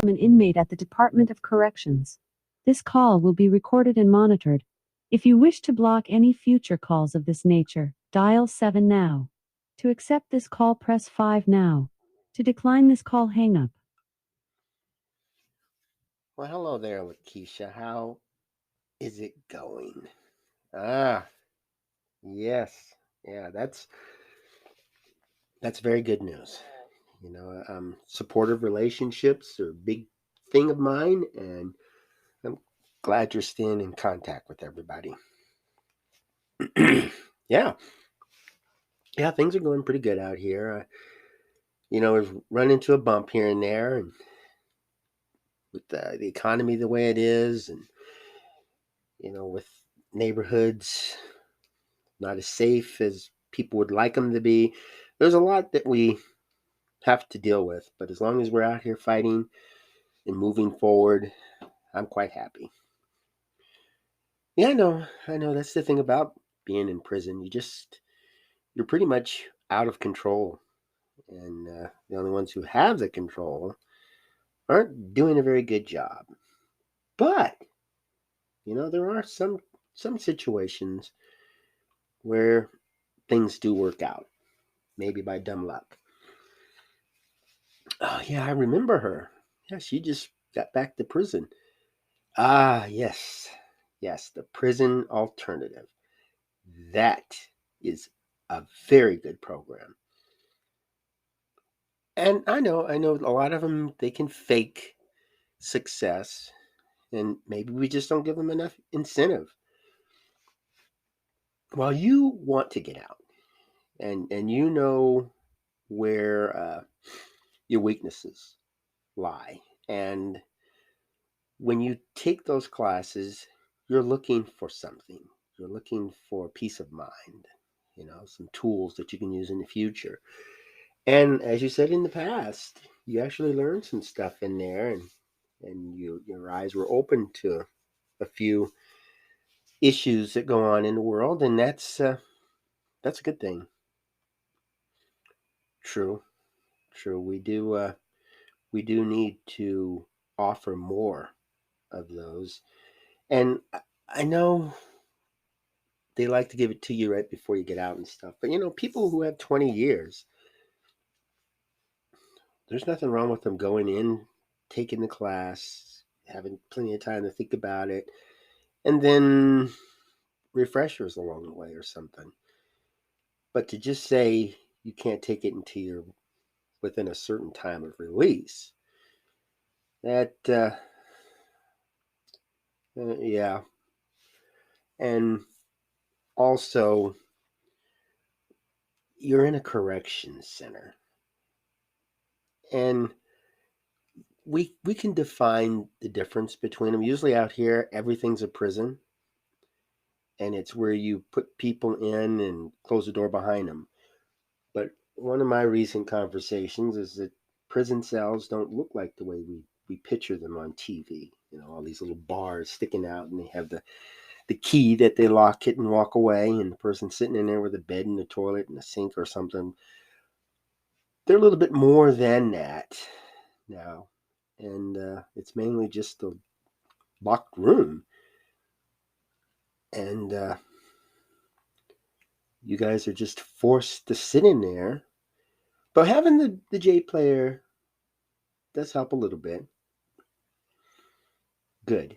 an inmate at the Department of Corrections. This call will be recorded and monitored. If you wish to block any future calls of this nature, dial 7 now. To accept this call, press 5 now. To decline this call, hang up. Well, hello there, Lakeisha. How is it going? Yes. Yeah, that's very good news. Supportive relationships are a big thing of mine, and I'm glad you're staying in contact with everybody. yeah, yeah, things are going pretty good out here. We've run into a bump here and there, and with the economy the way it is, and with neighborhoods not as safe as people would like them to be. There's a lot that we have to deal with, but as long as we're out here fighting and moving forward, I'm quite happy. Yeah, I know. That's the thing about being in prison. You're pretty much out of control, and the only ones who have the control aren't doing a very good job. But there are some situations where things do work out, maybe by dumb luck. Oh yeah, I remember her. Yeah, she just got back to prison. Ah, yes. Yes, the prison alternative. That is a very good program. And I know a lot of them, they can fake success, and maybe we just don't give them enough incentive. While you want to get out, and you know where your weaknesses lie, and when you take those classes, you're looking for something. You're looking for peace of mind, some tools that you can use in the future. And as you said in the past, you actually learned some stuff in there, and your eyes were open to a few issues that go on in the world, and that's a good thing. True, true. We do need to offer more of those, and I know they like to give it to you right before you get out and stuff. But people who have 20 years, there's nothing wrong with them going in, taking the class, having plenty of time to think about it, and then refreshers along the way or something. But to just say you can't take it until you're within a certain time of release, that, yeah. And also, you're in a corrections center. And we can define the difference between them. Usually out here, everything's a prison, and it's where you put people in and close the door behind them. But one of my recent conversations is that prison cells don't look like the way we picture them on TV. All these little bars sticking out, and they have the key that they lock it and walk away, and the person sitting in there with a bed and a toilet and a sink or something. They're a little bit more than that now, and it's mainly just a locked room. And you guys are just forced to sit in there. But having the J player does help a little bit. Good,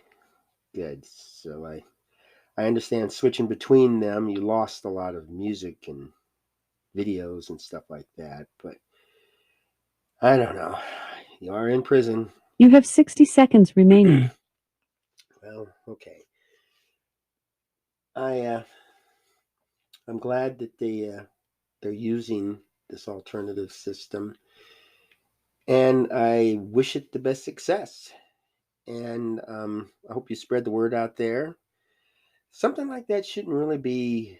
good. So I understand switching between them, you lost a lot of music and videos and stuff like that. But I don't know. You are in prison. You have 60 seconds remaining. Well, okay. I'm glad that they're using this alternative system, and I wish it the best success. And I hope you spread the word out there. Something like that shouldn't really be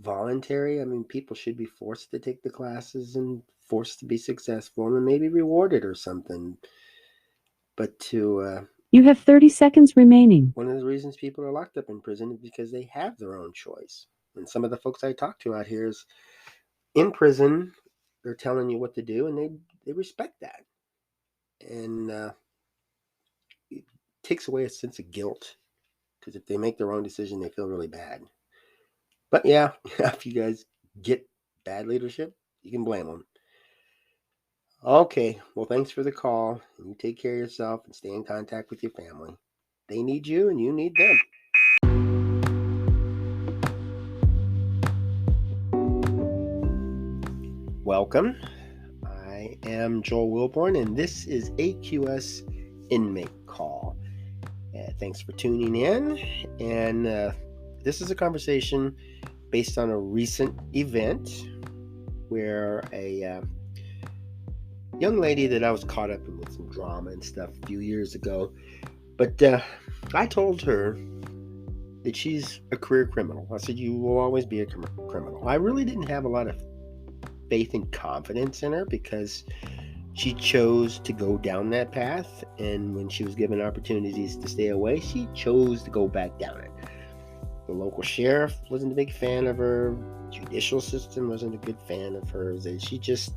voluntary. I mean, people should be forced to take the classes and forced to be successful, and then maybe rewarded or something. But You have 30 seconds remaining. one of the reasons people are locked up in prison is because they have their own choice. And some of the folks I talk to out here is in prison, they're telling you what to do, and they respect that. and it takes away a sense of guilt, because if they make the wrong decision, they feel really bad. But yeah, if you guys get bad leadership, you can blame them. Okay, well, thanks for the call. You take care of yourself and stay in contact with your family. They need you and you need them. Welcome. I am Joel Wilborn, and this is AQS Inmate Call. Thanks for tuning in. And this is a conversation based on a recent event where a young lady that I was caught up in with some drama and stuff a few years ago. But I told her that she's a career criminal. I said, you will always be a criminal. I really didn't have a lot of faith and confidence in her because she chose to go down that path. And when she was given opportunities to stay away, she chose to go back down it. The local sheriff wasn't a big fan of her. Judicial system wasn't a good fan of hers. And she just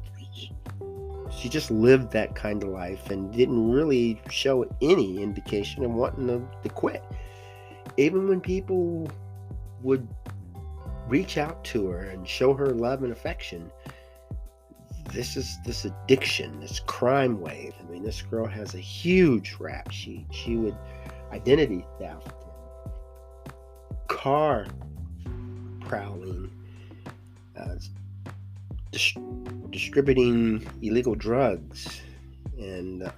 lived that kind of life and didn't really show any indication of wanting to quit. Even when people would reach out to her and show her love and affection, this addiction, this crime wave. I mean, this girl has a huge rap sheet. She would identity theft, car prowling, distributing illegal drugs, and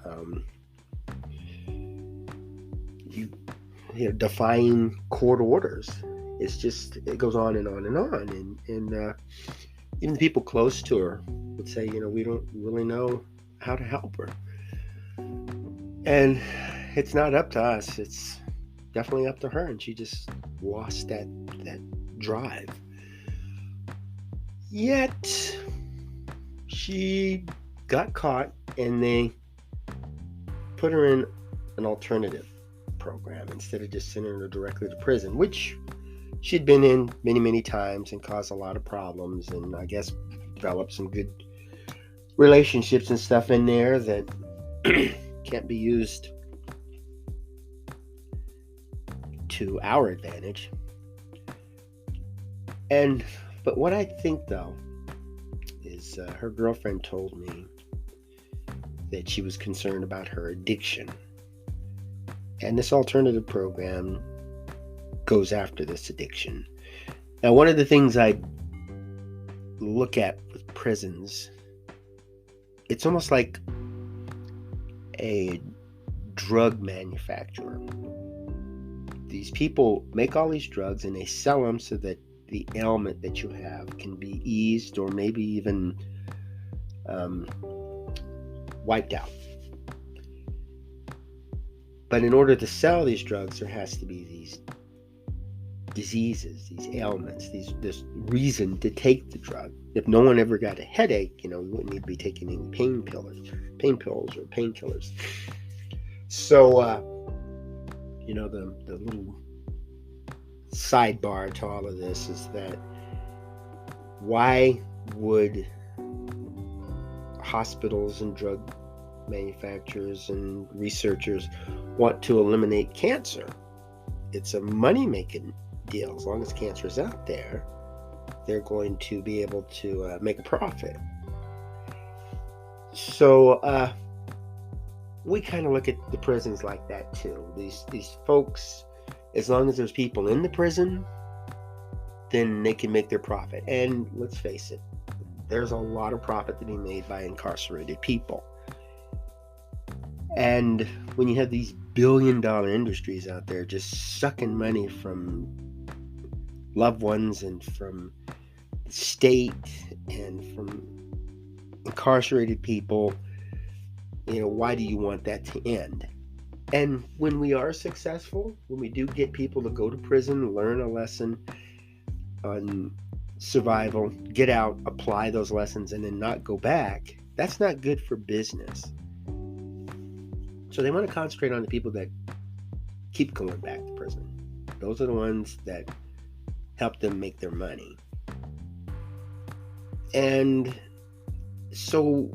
defying court orders. It goes on and on and on. And even the people close to her would say, we don't really know how to help her. And it's not up to us. It's definitely up to her. And she just lost that drive. Yet she got caught and they put her in an alternative program instead of just sending her directly to prison, which she'd been in many, many times and caused a lot of problems, and I guess developed some good relationships and stuff in there that can't be used to our advantage. But what I think, though, is her girlfriend told me that she was concerned about her addiction. And this alternative program goes after this addiction. Now, one of the things I look at with prisons, it's almost like a drug manufacturer. These people make all these drugs and they sell them so that the ailment that you have can be eased or maybe even wiped out. But in order to sell these drugs, there has to be these diseases, these ailments, this reason to take the drug. If no one ever got a headache, we wouldn't need to be taking any pain pills or painkillers. So, the little sidebar to all of this is that why would hospitals and drug manufacturers and researchers want to eliminate cancer? It's a money-making deal. As long as cancer is out there, they're going to be able to make a profit. So we kind of look at the prisons like that too. These folks, as long as there's people in the prison, then they can make their profit. And let's face it, there's a lot of profit to be made by incarcerated people. And when you have these billion-dollar industries out there just sucking money from loved ones and from the state and from incarcerated people, why do you want that to end? And when we are successful, when we do get people to go to prison, learn a lesson on survival, get out, apply those lessons, and then not go back, that's not good for business. So they want to concentrate on the people that keep going back to prison. Those are the ones that help them make their money. And so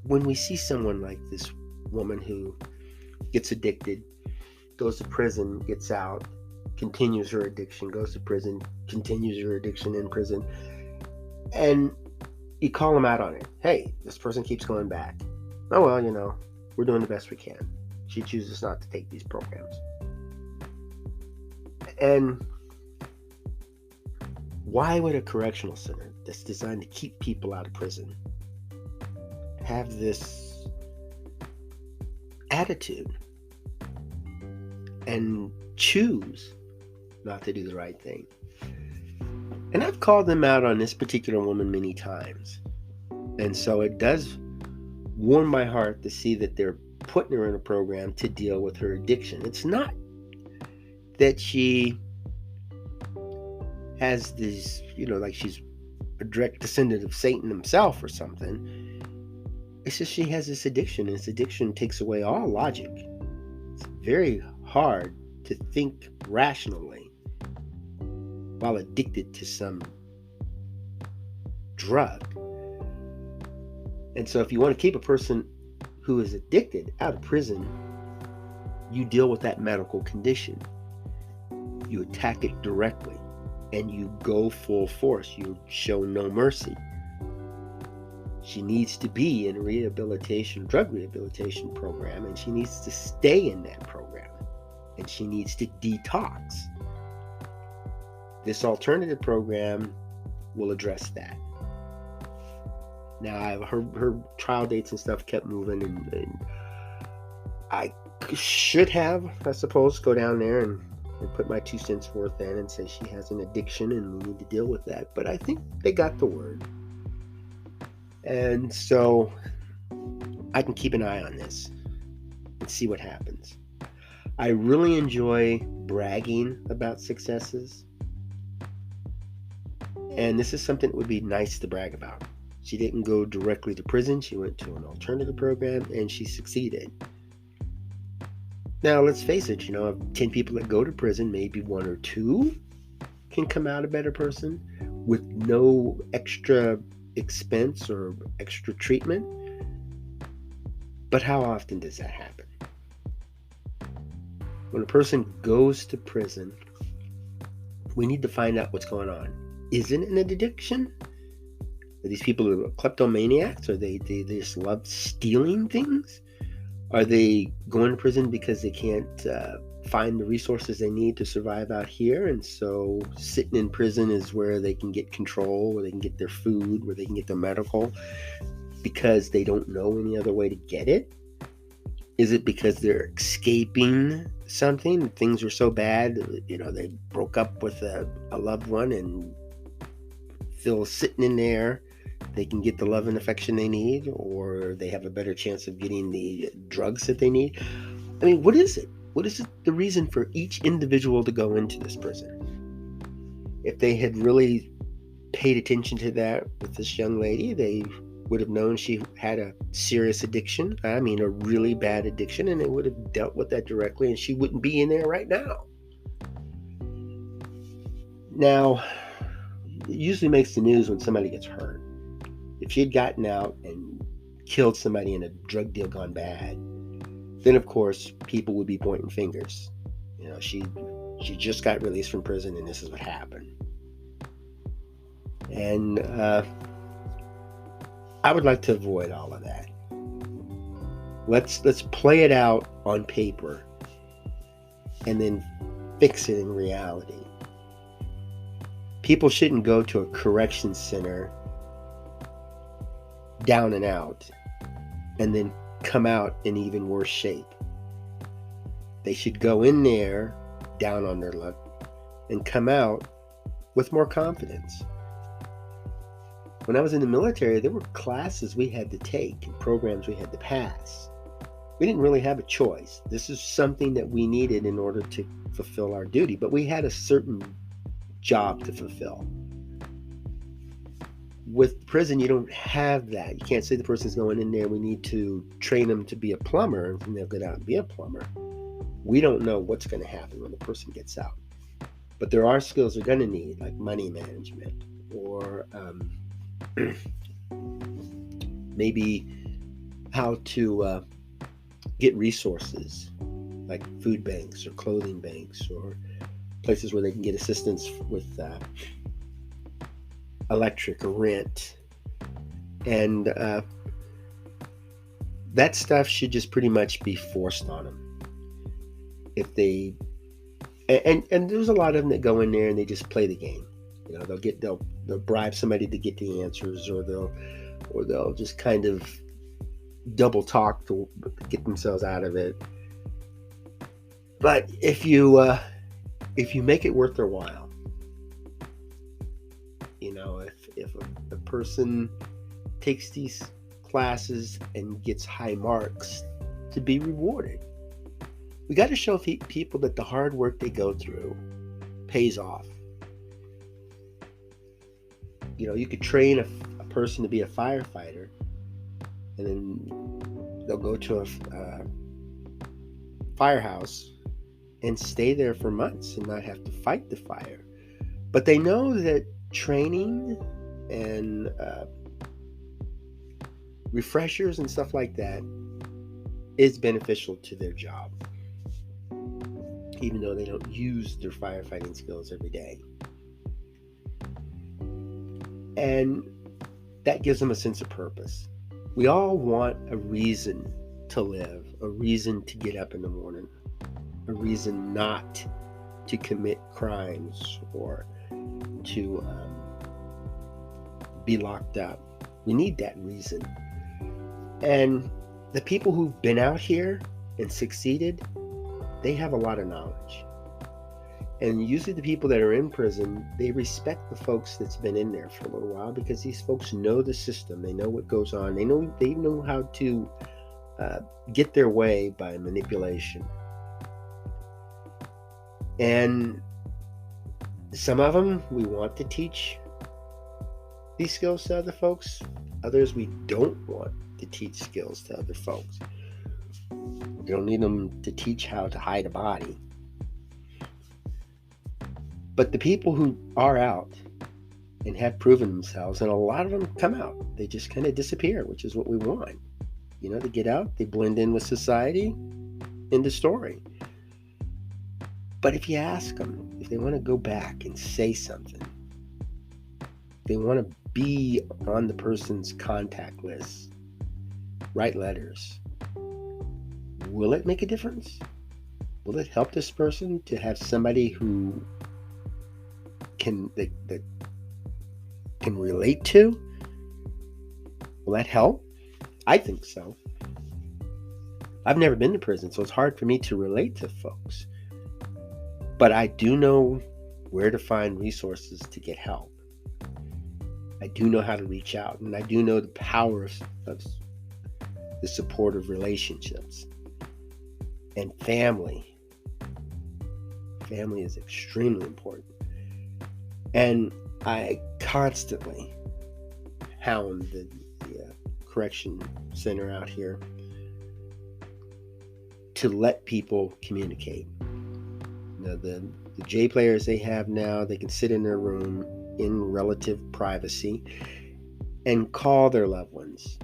when we see someone like this woman who gets addicted, goes to prison, gets out, continues her addiction, goes to prison, continues her addiction in prison, and you call them out on it. Hey, this person keeps going back. Oh, well, we're doing the best we can. She chooses not to take these programs. And why would a correctional center that's designed to keep people out of prison have this attitude and choose not to do the right thing? And I've called them out on this particular woman many times. And so it does warm my heart to see that they're putting her in a program to deal with her addiction. It's not that she has these, like she's a direct descendant of Satan himself or something. It's just she has this addiction, and this addiction takes away all logic. It's very hard to think rationally while addicted to some drug. And so if you want to keep a person who is addicted out of prison, you deal with that medical condition. You attack it directly, and you go full force. You show no mercy. She needs to be in a drug rehabilitation program, and she needs to stay in that program, and she needs to detox. This alternative program will address that. Now, her trial dates and stuff kept moving, and I should have, I suppose, go down there and put my 2 cents worth in and say she has an addiction and we need to deal with that. But I think they got the word. And so I can keep an eye on this and see what happens. I really enjoy bragging about successes. And this is something that would be nice to brag about. She didn't go directly to prison. She went to an alternative program and she succeeded. Now, let's face it, of 10 people that go to prison, maybe 1 or 2 can come out a better person with no extra expense or extra treatment. But how often does that happen? When a person goes to prison, we need to find out what's going on. Is it an addiction? Are these people kleptomaniacs? Or they just love stealing things? Are they going to prison because they can't find the resources they need to survive out here? And so sitting in prison is where they can get control, where they can get their food, where they can get their medical, because they don't know any other way to get it? Is it because they're escaping something? Things are so bad, they broke up with a loved one and feel sitting in there they can get the love and affection they need, or they have a better chance of getting the drugs that they need. I mean, what is it? What is the reason for each individual to go into this prison? If they had really paid attention to that with this young lady, they would have known she had a serious addiction. I mean, a really bad addiction, and they would have dealt with that directly, and she wouldn't be in there right now. Now, it usually makes the news when somebody gets hurt. If she had gotten out and killed somebody in a drug deal gone bad, then of course people would be pointing fingers. She just got released from prison and this is what happened. And I would like to avoid all of that. Let's play it out on paper and then fix it in reality. People shouldn't go to a correction center down and out and then come out in even worse shape. They should go in there down on their luck and come out with more confidence. When I was in the military, there were classes we had to take and programs we had to pass. We didn't really have a choice. This is something that we needed in order to fulfill our duty, but we had a certain job to fulfill. With prison, you don't have that. You can't say the person's going in there, we need to train them to be a plumber, and they'll get out and be a plumber. We don't know what's going to happen when the person gets out. But there are skills they're going to need, like money management, or maybe how to get resources like food banks or clothing banks or places where they can get assistance with electric or rent. And that stuff should just pretty much be forced on them. If they and there's a lot of them that go in there and they just play the game. You know, they'll bribe somebody to get the answers, or they'll just kind of double talk to get themselves out of it. But if you make it worth their while, you know, if a person takes these classes and gets high marks to be rewarded, we got to show people that the hard work they go through pays off. You know, you could train a person to be a firefighter, and then they'll go to a firehouse and stay there for months and not have to fight the fire. But they know that training and refreshers and stuff like that is beneficial to their job, even though they don't use their firefighting skills every day. And that gives them a sense of purpose. We all want a reason to live, a reason to get up in the morning, a reason not to commit crimes or to be locked up. We need that reason. And the people who've been out here and succeeded, they have a lot of knowledge. And usually the people that are in prison, they respect the folks that's been in there for a little while, because these folks know the system. They know what goes on. They know how to get their way by manipulation. And some of them we want to teach these skills to other folks. Others we don't want to teach skills to other folks. We don't need them to teach how to hide a body. But the people who are out and have proven themselves, and a lot of them come out, they just kind of disappear, which is what we want. You know, they get out, they blend in with society, end of story. But if you ask them if they want to go back and say something, they want to be on the person's contact list, write letters, will it make a difference? Will it help this person to have somebody who that can relate to? Will that help? I think so. I've never been to prison, so it's hard for me to relate to folks. But I do know where to find resources to get help. I do know how to reach out, and I do know the power of the support of relationships and family. Family is extremely important. And I constantly hound the correction center out here to let people communicate. You know, the J players they have now, they can sit in their room in relative privacy and call their loved ones,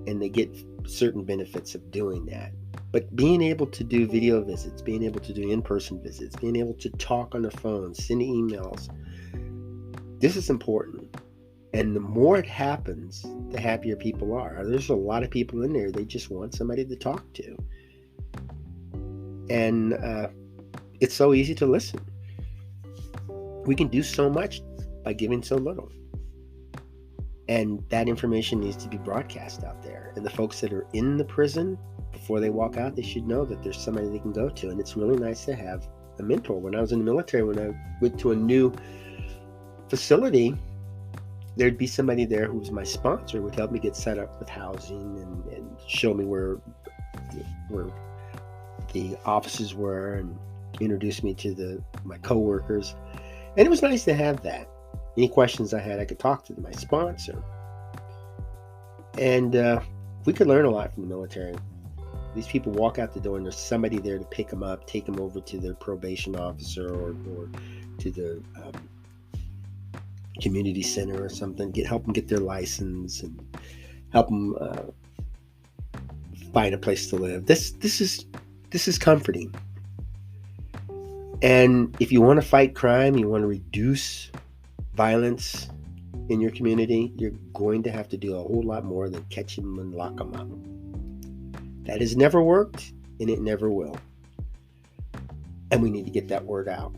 and they get certain benefits of doing that. But being able to do video visits, being able to do in-person visits, being able to talk on the phone, send emails, this is important. And the more it happens, the happier people are. There's a lot of people in there, they just want somebody to talk to. And it's so easy to listen. We can do so much by giving so little. And that information needs to be broadcast out there. And the folks that are in the prison, before they walk out, they should know that there's somebody they can go to. And it's really nice to have a mentor. When I was in the military, when I went to a new facility, there'd be somebody there who was my sponsor, would help me get set up with housing and show me where the offices were and introduce me to my coworkers. And it was nice to have that. Any questions I had, I could talk to my sponsor. And we could learn a lot from the military. These people walk out the door and there's somebody there to pick them up, take them over to their probation officer or to the community center or something, help them get their license and help them find a place to live. This is comforting. And if you want to fight crime, you want to reduce violence in your community, you're going to have to do a whole lot more than catch them and lock them up. That has never worked, and it never will. And we need to get that word out.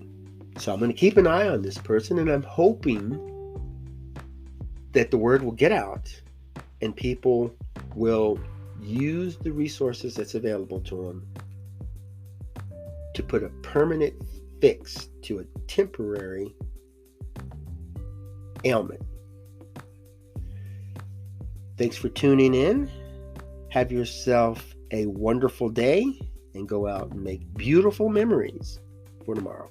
So I'm going to keep an eye on this person, and I'm hoping that the word will get out and people will use the resources that's available to them to put a permanent fix to a temporary ailment. Thanks for tuning in. Have yourself a wonderful day and go out and make beautiful memories for tomorrow.